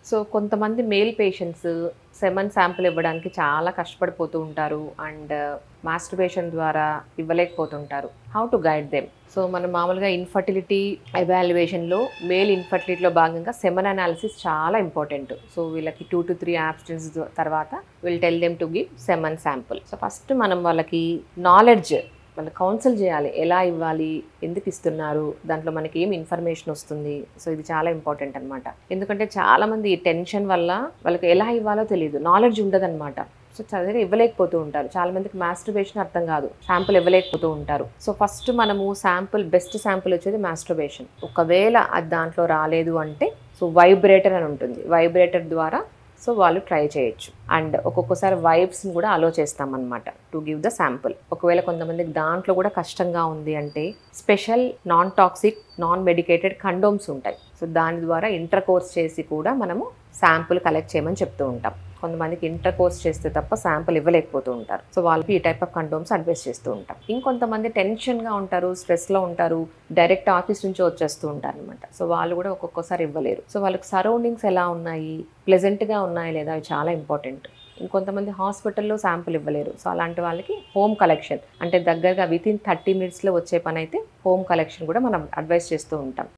So కొంతమంది male patients semen sample ఇవ్వడానికి చాలా కష్టపడిపోతూ ఉంటారు అండ్ మాస్టర్బేషన్ ద్వారా ఇవ్వలేకపోతుంటారు. How to guide them? So మనం మామూలుగా ఇన్ఫర్టిలిటీ ఎవాల్యుయేషన్లో మేల్ ఇన్ఫర్టిలిటీలో భాగంగా సెమన్ అనాలిసిస్ చాలా ఇంపార్టెంట్. సో వీళ్ళకి 2 to 3 abstinence తర్వాత will tell them to give semen sample. So first మనం వాళ్ళకి నాలెడ్జ్ వాళ్ళు కౌన్సిల్ చేయాలి. ఎలా ఇవ్వాలి, ఎందుకు ఇస్తున్నారు, దాంట్లో మనకి ఏం ఇన్ఫర్మేషన్ వస్తుంది. సో ఇది చాలా ఇంపార్టెంట్ అనమాట. ఎందుకంటే చాలామంది ఈ టెన్షన్ వల్ల వాళ్ళకి ఎలా ఇవ్వాలో తెలియదు, నాలెడ్జ్ ఉండదన్నమాట. సో చదివి ఇవ్వలేకపోతూ ఉంటారు. చాలా మందికి మాస్టర్బేషన్ అర్థం కాదు, శాంపుల్ ఇవ్వలేకపోతూ ఉంటారు. సో ఫస్ట్ మనము శాంపుల్, బెస్ట్ శాంపుల్ వచ్చేది మాస్టర్బేషన్. ఒకవేళ అది దాంట్లో రాలేదు అంటే సో వైబ్రేటర్ అని ఉంటుంది, వైబ్రేటర్ ద్వారా సో వాళ్ళు ట్రై చేయొచ్చు. అండ్ ఒక్కొక్కసారి వైబ్స్ని కూడా అలో చేస్తామన్నమాట టు గివ్ ద శాంపుల్. ఒకవేళ కొంతమందికి దాంట్లో కూడా కష్టంగా ఉంది అంటే special non toxic non medicated condoms ఉంటాయి. సో దాని ద్వారా ఇంటర్ కోర్స్ చేసి కూడా మనము శాంపుల్ కలెక్ట్ చేయమని చెప్తూ ఉంటాం. కొంతమందికి ఇంటర్ కోర్స్ చేస్తే తప్ప శాంపుల్ ఇవ్వలేకపోతూ ఉంటారు. సో వాళ్ళకి ఈ టైప్ ఆఫ్ కండోమ్స్ అడ్వైస్ చేస్తూ ఉంటాం. ఇంకొంతమంది టెన్షన్గా ఉంటారు, స్ట్రెస్లో ఉంటారు, డైరెక్ట్ ఆఫీస్ నుంచి వచ్చేస్తూ ఉంటారు అనమాట. సో వాళ్ళు కూడా ఒక్కొక్కసారి ఇవ్వలేరు. సో వాళ్ళకి సరౌండింగ్స్ ఎలా ఉన్నాయి, ప్లెజెంట్గా ఉన్నాయా లేదా, అవి చాలా ఇంపార్టెంట్. ఇంకొంతమంది హాస్పిటల్లో శాంపుల్ ఇవ్వలేరు. సో అలాంటి వాళ్ళకి హోమ్ కలెక్షన్, అంటే దగ్గరగా వితిన్ 30 minutesలో వచ్చే పని అయితే హోమ్ కలెక్షన్ కూడా మనం అడ్వైస్ చేస్తూ ఉంటాం.